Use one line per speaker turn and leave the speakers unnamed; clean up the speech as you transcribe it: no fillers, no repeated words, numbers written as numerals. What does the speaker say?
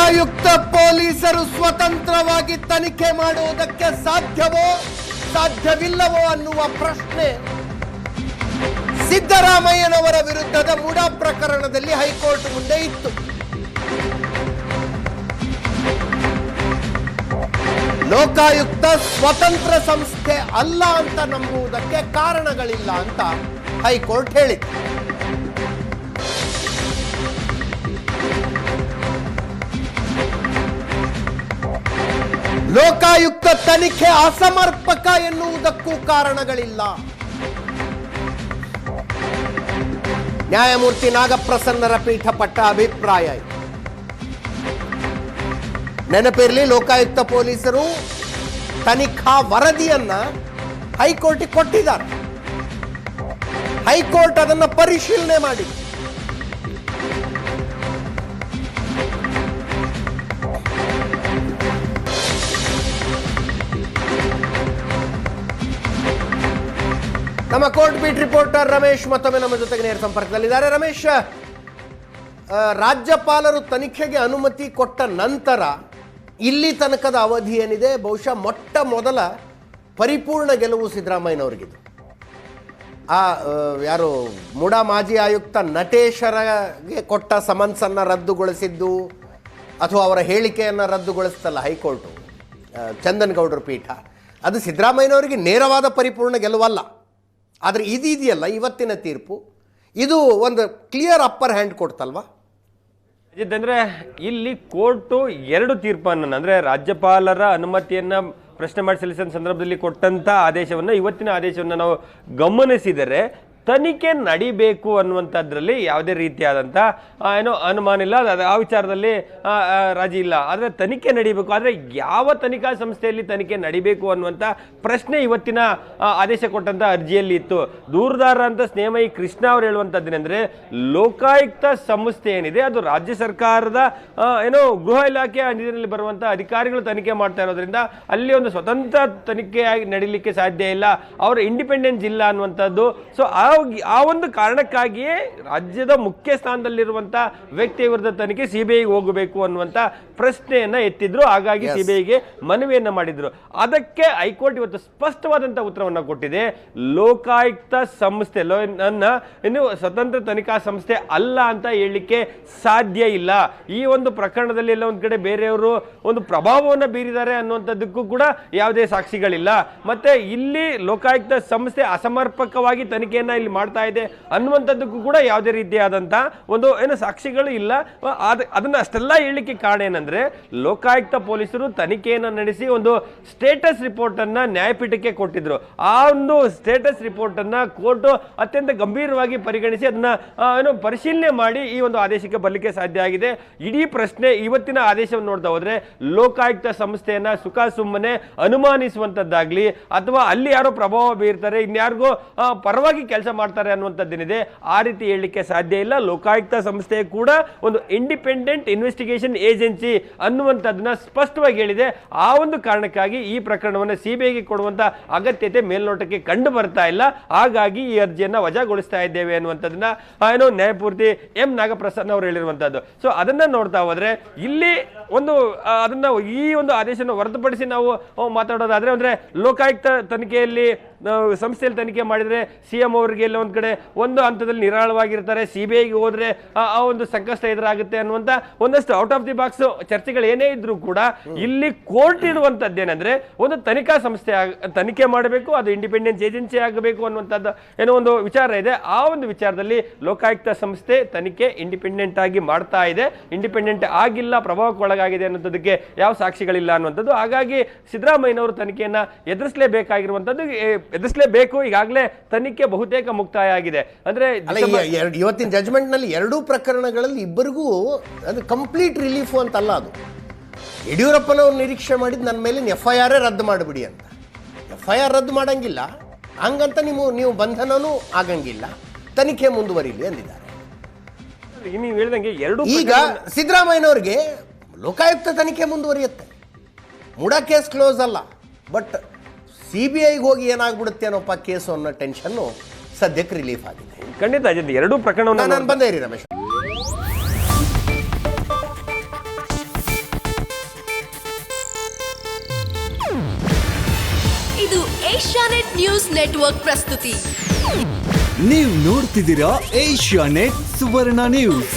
ಲೋಕಾಯುಕ್ತ ಪೊಲೀಸರು ಸ್ವತಂತ್ರವಾಗಿ ತನಿಖೆ ಮಾಡುವುದಕ್ಕೆ ಸಾಧ್ಯವೋ ಸಾಧ್ಯವಿಲ್ಲವೋ ಅನ್ನುವ ಪ್ರಶ್ನೆ ಸಿದ್ದರಾಮಯ್ಯನವರ ವಿರುದ್ಧದ ಮುಡಾ ಪ್ರಕರಣದಲ್ಲಿ ಹೈಕೋರ್ಟ್ ಮುಂದೆ ಇತ್ತು. ಲೋಕಾಯುಕ್ತ ಸ್ವತಂತ್ರ ಸಂಸ್ಥೆ ಅಲ್ಲ ಅಂತ ನಂಬುವುದಕ್ಕೆ ಕಾರಣಗಳಿಲ್ಲ ಅಂತ ಹೈಕೋರ್ಟ್ ಹೇಳಿತು. ಲೋಕಾಯುಕ್ತ ತನಿಖೆ ಅಸಮರ್ಪಕ ಎನ್ನುವುದಕ್ಕೂ ಕಾರಣಗಳಿಲ್ಲ. ನ್ಯಾಯಮೂರ್ತಿ ನಾಗಪ್ರಸನ್ನರ ಪೀಠಪಟ್ಟ ಅಭಿಪ್ರಾಯ ಇದು. ನೆನಪಿರಲಿ, ಲೋಕಾಯುಕ್ತ ಪೊಲೀಸರು ತನಿಖಾ ವರದಿಯನ್ನ ಹೈಕೋರ್ಟ್ಗೆ ಕೊಟ್ಟಿದ್ದಾರೆ. ಹೈಕೋರ್ಟ್ ಅದನ್ನ ಪರಿಶೀಲನೆ ಮಾಡಿ ನಮ್ಮ ಕೋರ್ಟ್ ಬೀಟ್ ರಿಪೋರ್ಟರ್ ರಮೇಶ್ ಮತ್ತೊಮ್ಮೆ ನಮ್ಮ ಜೊತೆಗೆ ನೇರ ಸಂಪರ್ಕದಲ್ಲಿದ್ದಾರೆ. ರಮೇಶ್, ರಾಜ್ಯಪಾಲರು ತನಿಖೆಗೆ ಅನುಮತಿ ಕೊಟ್ಟ ನಂತರ ಇಲ್ಲಿ ತನಕದ ಅವಧಿ ಏನಿದೆ, ಬಹುಶಃ ಮೊಟ್ಟ ಮೊದಲ ಪರಿಪೂರ್ಣ ಗೆಲುವು ಸಿದ್ದರಾಮಯ್ಯನವರಿಗಿದು. ಯಾರು ಮುಡಾ ಮಾಜಿ ಆಯುಕ್ತ ನಟೇಶರಿಗೆ ಕೊಟ್ಟ ಸಮನ್ಸನ್ನು ರದ್ದುಗೊಳಿಸಿದ್ದು ಅಥವಾ ಅವರ ಹೇಳಿಕೆಯನ್ನು ರದ್ದುಗೊಳಿಸ್ತಲ್ಲ ಹೈಕೋರ್ಟು, ಚಂದನ್ ಗೌಡರ ಪೀಠ, ಅದು ಸಿದ್ದರಾಮಯ್ಯನವರಿಗೆ ನೇರವಾದ ಪರಿಪೂರ್ಣ ಗೆಲುವಲ್ಲ. ಆದರೆ ಇದೆಯಲ್ಲ ಇವತ್ತಿನ ತೀರ್ಪು, ಇದು ಒಂದು ಕ್ಲಿಯರ್ ಅಪ್ಪರ್ ಹ್ಯಾಂಡ್ ಕೊಡ್ತಲ್ವಾ?
ಅಂದರೆ ಇಲ್ಲಿ ಕೋರ್ಟು ಎರಡು ತೀರ್ಪನ್ನು, ಅಂದರೆ ರಾಜ್ಯಪಾಲರ ಅನುಮತಿಯನ್ನು ಪ್ರಶ್ನೆ ಮಾಡಿ ಸಲ್ಲಿಸಿದ ಸಂದರ್ಭದಲ್ಲಿ ಕೊಟ್ಟಂಥ ಆದೇಶವನ್ನು, ಇವತ್ತಿನ ಆದೇಶವನ್ನು ನಾವು ಗಮನಿಸಿದರೆ ತನಿಖೆ ನಡಿಬೇಕು ಅನ್ನುವಂಥದ್ರಲ್ಲಿ ಯಾವುದೇ ರೀತಿಯಾದಂಥ ಏನೋ ಅನುಮಾನ ಇಲ್ಲ, ಆ ವಿಚಾರದಲ್ಲಿ ರಾಜಿ ಇಲ್ಲ. ಆದರೆ ತನಿಖೆ ನಡಿಬೇಕು, ಆದರೆ ಯಾವ ತನಿಖಾ ಸಂಸ್ಥೆಯಲ್ಲಿ ತನಿಖೆ ನಡಿಬೇಕು ಅನ್ನುವಂಥ ಪ್ರಶ್ನೆ ಇವತ್ತಿನ ಆದೇಶ ಕೊಟ್ಟಂಥ ಅರ್ಜಿಯಲ್ಲಿ ಇತ್ತು. ದೂರುದಾರ ಅಂತ ಸ್ನೇಹಮಯಿ ಕೃಷ್ಣ ಅವರು ಹೇಳುವಂಥದ್ದೇನೆಂದರೆ, ಲೋಕಾಯುಕ್ತ ಸಂಸ್ಥೆ ಏನಿದೆ ಅದು ರಾಜ್ಯ ಸರ್ಕಾರದ ಏನೋ ಗೃಹ ಇಲಾಖೆ ಅಧೀನದಲ್ಲಿ ಬರುವಂಥ ಅಧಿಕಾರಿಗಳು ತನಿಖೆ ಮಾಡ್ತಾ ಇರೋದ್ರಿಂದ ಅಲ್ಲಿ ಒಂದು ಸ್ವತಂತ್ರ ತನಿಖೆಯಾಗಿ ನಡೀಲಿಕ್ಕೆ ಸಾಧ್ಯ ಇಲ್ಲ, ಅವರು ಇಂಡಿಪೆಂಡೆಂಟ್ ಇಲ್ಲ ಅನ್ನುವಂಥದ್ದು. ಸೊ ಆ ಒಂದು ಕಾರಣಕ್ಕಾಗಿಯೇ ರಾಜ್ಯದ ಮುಖ್ಯ ಸ್ಥಾನದಲ್ಲಿರುವಂಥ ವ್ಯಕ್ತಿಯ ವಿರುದ್ಧ ತನಿಖೆ ಸಿಬಿಐಗೆ ಹೋಗಬೇಕು ಅನ್ನುವಂಥ ಪ್ರಶ್ನೆಯನ್ನು ಎತ್ತಿದ್ರು. ಹಾಗಾಗಿ ಸಿಬಿಐಗೆ ಮನವಿಯನ್ನು ಮಾಡಿದ್ರು. ಅದಕ್ಕೆ ಹೈಕೋರ್ಟ್ ಇವತ್ತು ಸ್ಪಷ್ಟವಾದಂಥ ಉತ್ತರವನ್ನು ಕೊಟ್ಟಿದೆ. ಲೋಕಾಯುಕ್ತ ಸಂಸ್ಥೆ ಇನ್ನು ಸ್ವತಂತ್ರ ತನಿಖಾ ಸಂಸ್ಥೆ ಅಲ್ಲ ಅಂತ ಹೇಳಲಿಕ್ಕೆ ಸಾಧ್ಯ ಇಲ್ಲ. ಈ ಒಂದು ಪ್ರಕರಣದಲ್ಲಿ ಎಲ್ಲ ಒಂದು ಕಡೆ ಬೇರೆಯವರು ಒಂದು ಪ್ರಭಾವವನ್ನು ಬೀರಿದ್ದಾರೆ ಅನ್ನುವಂಥದ್ದಕ್ಕೂ ಕೂಡ ಯಾವುದೇ ಸಾಕ್ಷಿಗಳಿಲ್ಲ. ಮತ್ತೆ ಇಲ್ಲಿ ಲೋಕಾಯುಕ್ತ ಸಂಸ್ಥೆ ಅಸಮರ್ಪಕವಾಗಿ ತನಿಖೆಯನ್ನು ಇಲ್ಲಿ ಮಾಡ್ತಾ ಇದೆ ಅನ್ನುವಂಥದ್ದಕ್ಕೂ ಕೂಡ ಯಾವುದೇ ರೀತಿಯಾದಂಥ ಒಂದು ಏನು ಸಾಕ್ಷಿಗಳು ಇಲ್ಲ. ಅದನ್ನ ಅಷ್ಟೆಲ್ಲ ಹೇಳಲಿಕ್ಕೆ ಕಾರಣ ಏನಂದ್ರೆ, ಲೋಕಾಯುಕ್ತ ಪೊಲೀಸರು ತನಿಖೆಯನ್ನು ನಡೆಸಿ ಒಂದು ಸ್ಟೇಟಸ್ ರಿಪೋರ್ಟ್ ಅನ್ನ ನ್ಯಾಯಪೀಠಕ್ಕೆ ಕೊಟ್ಟಿದ್ರು. ಆ ಒಂದು ಸ್ಟೇಟಸ್ ರಿಪೋರ್ಟ್ ಅನ್ನ ಕೋರ್ಟ್ ಅತ್ಯಂತ ಗಂಭೀರವಾಗಿ ಪರಿಗಣಿಸಿ ಅದನ್ನ ಏನು ಪರಿಶೀಲನೆ ಮಾಡಿ ಈ ಒಂದು ಆದೇಶಕ್ಕೆ ಬರಲಿಕ್ಕೆ ಸಾಧ್ಯ ಆಗಿದೆ. ಇಡೀ ಪ್ರಶ್ನೆ ಇವತ್ತಿನ ಆದೇಶವನ್ನು ನೋಡ್ತಾ ಹೋದ್ರೆ ಲೋಕಾಯುಕ್ತ ಸಂಸ್ಥೆಯನ್ನ ಸುಖ ಸುಮ್ಮನೆ ಅನುಮಾನಿಸುವಂತದ್ದಾಗ್ಲಿ ಅಥವಾ ಅಲ್ಲಿ ಯಾರೋ ಪ್ರಭಾವ ಬೀರ್ತಾರೆ, ಇನ್ಯಾರಿಗೋ ಪರವಾಗಿ ಕೆಲಸ ಮಾಡ್ತಾರೆ ಅನ್ನುವಂಥದ್ದೇನಿದೆ, ಆ ರೀತಿ ಹೇಳಲಿಕ್ಕೆ ಸಾಧ್ಯ ಇಲ್ಲ. ಲೋಕಾಯುಕ್ತ ಸಂಸ್ಥೆ ಕೂಡ ಒಂದು ಇಂಡಿಪೆಂಡೆಂಟ್ ಇನ್ವೆಸ್ಟಿಗೇಷನ್ ಏಜೆನ್ಸಿ ಅನ್ನುವಂಥದ್ದನ್ನ ಸ್ಪಷ್ಟವಾಗಿ ಹೇಳಿದೆ. ಆ ಒಂದು ಕಾರಣಕ್ಕಾಗಿ ಈ ಪ್ರಕರಣವನ್ನು ಸಿಬಿಐಗೆ ಕೊಡುವಂತ ಅಗತ್ಯತೆ ಮೇಲ್ನೋಟಕ್ಕೆ ಕಂಡು ಬರ್ತಾ ಇಲ್ಲ. ಹಾಗಾಗಿ ಈ ಅರ್ಜಿಯನ್ನ ವಜಾಗೊಳಿಸ್ತಾ ಇದ್ದೇವೆ ಅನ್ನುವಂಥದ್ದನ್ನ ಏನೋ ನ್ಯಾಯಮೂರ್ತಿ ಎಂ ನಾಗಪ್ರಸನ್ನ ಅವರು ಹೇಳಿರುವಂತದ್ದು. ಸೊ ಅದನ್ನ ನೋಡ್ತಾ ಹೋದ್ರೆ ಇಲ್ಲಿ ಒಂದು ಅದನ್ನ ಈ ಒಂದು ಆದೇಶವನ್ನು ಹೊರತುಪಡಿಸಿ ನಾವು ಮಾತಾಡೋದಾದ್ರೆ, ಅಂದ್ರೆ ಲೋಕಾಯುಕ್ತ ತನಿಖೆಯಲ್ಲಿ ಸಂಸ್ಥೆಯಲ್ಲಿ ತನಿಖೆ ಮಾಡಿದ್ರೆ ಸಿಎಂ ಅವರಿಗೆ ಎಲ್ಲ ಒಂದ್ ಕಡೆ ಒಂದು ಹಂತದಲ್ಲಿ ನಿರಾಳವಾಗಿರ್ತಾರೆ, ಸಿಬಿಐಗೆ ಹೋದ್ರೆ ಆ ಒಂದು ಸಂಕಷ್ಟ ಎದುರಾಗುತ್ತೆ ಅನ್ನುವಂತ ಒಂದಷ್ಟು ಔಟ್ ಆಫ್ ದಿ ಬಾಕ್ಸ್ ಚರ್ಚೆಗಳು ಏನೇ ಇದ್ರೂ ಕೂಡ ಇಲ್ಲಿ ಕೋರ್ಟ್ ಇರುವಂತದ್ದೇನೆಂದ್ರೆ ಒಂದು ತನಿಖಾ ಸಂಸ್ಥೆ ತನಿಖೆ ಮಾಡಬೇಕು, ಅದು ಇಂಡಿಪೆಂಡೆನ್ಸ್ ಏಜೆನ್ಸಿ ಆಗಬೇಕು ಅನ್ನುವಂಥದ್ದು ಏನೋ ಒಂದು ವಿಚಾರ ಇದೆ. ಆ ಒಂದು ವಿಚಾರದಲ್ಲಿ ಲೋಕಾಯುಕ್ತ ಸಂಸ್ಥೆ ತನಿಖೆ ಇಂಡಿಪೆಂಡೆಂಟ್ ಆಗಿ ಮಾಡ್ತಾ ಇದೆ, ಇಂಡಿಪೆಂಡೆಂಟ್ ಆಗಿಲ್ಲ, ಪ್ರಭಾವಕ್ಕೊಳಗಾಗಿದೆ ಅನ್ನೋದಕ್ಕೆ ಯಾವ ಸಾಕ್ಷಿಗಳಿಲ್ಲ ಅನ್ನುವಂಥದ್ದು. ಹಾಗಾಗಿ ಸಿದ್ದರಾಮಯ್ಯನವರು ತನಿಖೆಯನ್ನ ಎದುರಿಸಲೇಬೇಕಾಗಿರುವಂತದ್ದು, ಎದುರಿಸಲೇಬೇಕು. ಈಗಾಗಲೇ ತನಿಖೆ ಬಹುತೇಕ ಮುಕ್ತಾಯ ಆಗಿದೆ. ಅಂದ್ರೆ
ಇವತ್ತಿನ ಜಜ್ಮೆಂಟ್ ನಲ್ಲಿ ಎರಡೂ ಪ್ರಕರಣಗಳಲ್ಲಿ ಇಬ್ಬರಿಗೂ ಅದು ಕಂಪ್ಲೀಟ್ ರಿಲೀಫ್ ಅಂತಲ್ಲ. ಅದು ಯಡಿಯೂರಪ್ಪನವ್ರು ನಿರೀಕ್ಷೆ ಮಾಡಿದ್ ನನ್ನ ಮೇಲೆ FIR ರದ್ದು ಮಾಡಿಬಿಡಿ ಅಂತ. FIR ರದ್ದು ಮಾಡಂಗಿಲ್ಲ, ಹಂಗಂತ ನೀವು ಬಂಧನನೂ ಆಗಂಗಿಲ್ಲ, ತನಿಖೆ ಮುಂದುವರಿಲಿ ಅಂದಿದ್ದಾರೆ.
ನೀವು ಹೇಳಿದಂಗೆ
ಈಗ ಸಿದ್ದರಾಮಯ್ಯನವ್ರಿಗೆ ಲೋಕಾಯುಕ್ತ ತನಿಖೆ ಮುಂದುವರಿಯುತ್ತೆ, ಮುಡಾ ಕೇಸ್ ಕ್ಲೋಸ್ ಅಲ್ಲ, ಬಟ್ ಸಿಬಿಐಗೆ ಹೋಗಿ ಏನಾಗ್ಬಿಡುತ್ತೆ ಅನ್ನೋಪ್ಪ ಕೇಸು ಅನ್ನೋ ಟೆನ್ಷನ್ನು ಸದ್ಯಕ್ಕೆ ರಿಲೀಫ್ ಆಗಿದೆ.
ಖಂಡಿತ ಎರಡೂ ಪ್ರಕರಣವನ್ನು
ನಾನು ಬಂದೇ ಇರಿ ರಮೇಶ್.
ಏಷ್ಯಾನೆಟ್ ನ್ಯೂಸ್ ನೆಟ್ವರ್ಕ್ ಪ್ರಸ್ತುತಿ.
ನೀವು ನೋಡ್ತಿದ್ದೀರಾ ಏಷ್ಯಾನೆಟ್ ಸುವರ್ಣ ನ್ಯೂಸ್.